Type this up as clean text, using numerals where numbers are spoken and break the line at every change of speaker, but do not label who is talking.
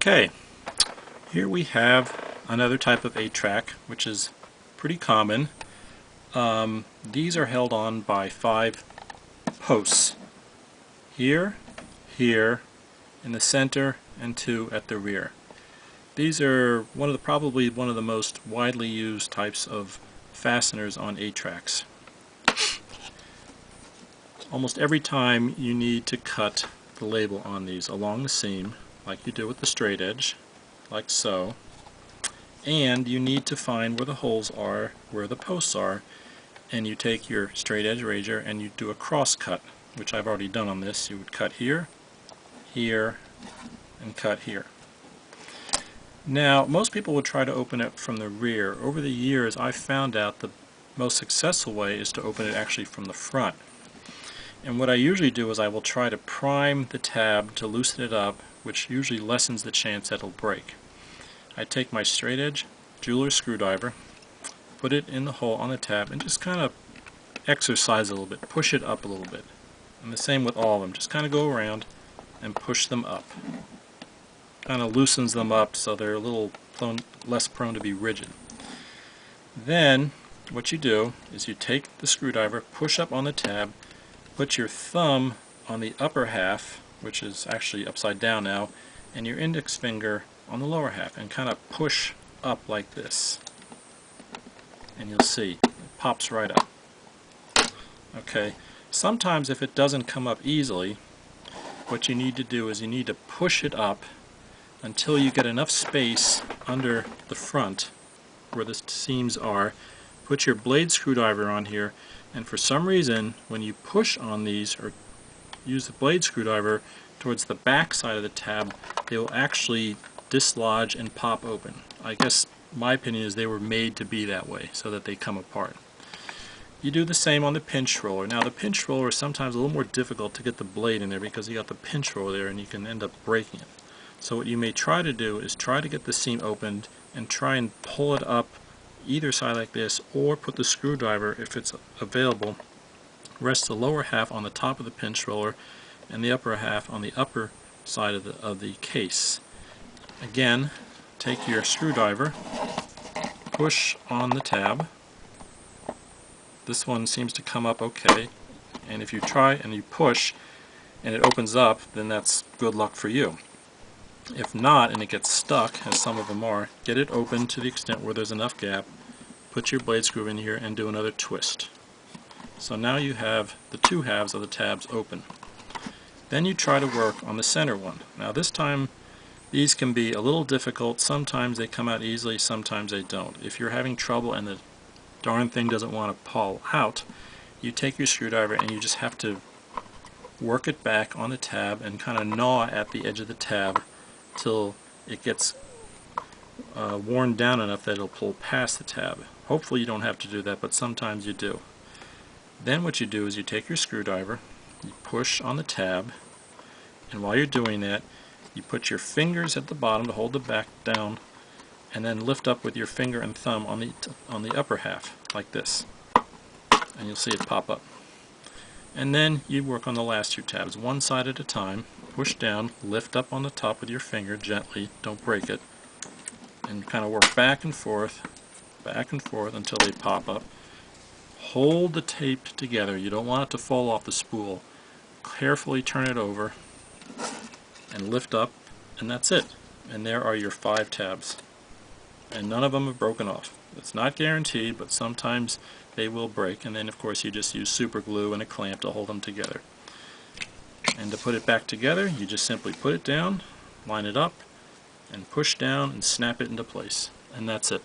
Okay, here we have another type of 8-track, which is pretty common. These are held on by 5 posts. Here, here, in the center, and 2 at the rear. These are probably one of the most widely used types of fasteners on 8-tracks. Almost every time you need to cut the label on these along the seam, like you do with the straight edge, like so, and you need to find where the holes are, where the posts are, and you take your straight edge razor and you do a cross cut, which I've already done on this. You would cut here, here, and cut here. Now, most people would try to open it from the rear. Over the years, I've found out the most successful way is to open it actually from the front. And what I usually do is I will try to prime the tab to loosen it up, which usually lessens the chance that it'll break. I take my straight edge jeweler's screwdriver, put it in the hole on the tab, and just kind of exercise a little bit, push it up a little bit. And the same with all of them, just kind of go around and push them up. Kind of loosens them up so they're a little less prone to be rigid. Then what you do is you take the screwdriver, push up on the tab, put your thumb on the upper half, which is actually upside down now, and your index finger on the lower half, and kind of push up like this. And you'll see, it pops right up. Okay, sometimes if it doesn't come up easily, what you need to do is you need to push it up until you get enough space under the front where the seams are. Put your blade screwdriver on here, and for some reason when you push on these or use the blade screwdriver towards the back side of the tab, they will actually dislodge and pop open. I guess my opinion is they were made to be that way so that they come apart. You do the same on the pinch roller. Now the pinch roller is sometimes a little more difficult to get the blade in there because you got the pinch roller there and you can end up breaking it. So what you may try to do is try to get the seam opened and try and pull it up either side like this, or put the screwdriver, if it's available, rest the lower half on the top of the pinch roller and the upper half on the upper side of the case. Again, take your screwdriver, push on the tab. This one seems to come up okay, and if you try and you push and it opens up, then that's good luck for you. If not, and it gets stuck, as some of them are, get it open to the extent where there's enough gap, put your blade screw in here and do another twist. So now you have the 2 halves of the tabs open. Then you try to work on the center one. Now this time these can be a little difficult. Sometimes they come out easily, sometimes they don't. If you're having trouble and the darn thing doesn't want to pull out, you take your screwdriver and you just have to work it back on the tab and kind of gnaw at the edge of the tab till it gets worn down enough that it'll pull past the tab. Hopefully you don't have to do that, but sometimes you do. Then what you do is you take your screwdriver, you push on the tab, and while you're doing that, you put your fingers at the bottom to hold the back down, and then lift up with your finger and thumb on the upper half, like this. And you'll see it pop up. And then you work on the last 2 tabs, one side at a time. Push down, lift up on the top with your finger gently, don't break it, and kind of work back and forth until they pop up. Hold the tape together. You don't want it to fall off the spool. Carefully turn it over and lift up, and that's it. And there are your 5 tabs. And none of them have broken off. It's not guaranteed, but sometimes they will break, and then of course you just use super glue and a clamp to hold them together. And to put it back together, you just simply put it down, line it up, and push down and snap it into place. And that's it.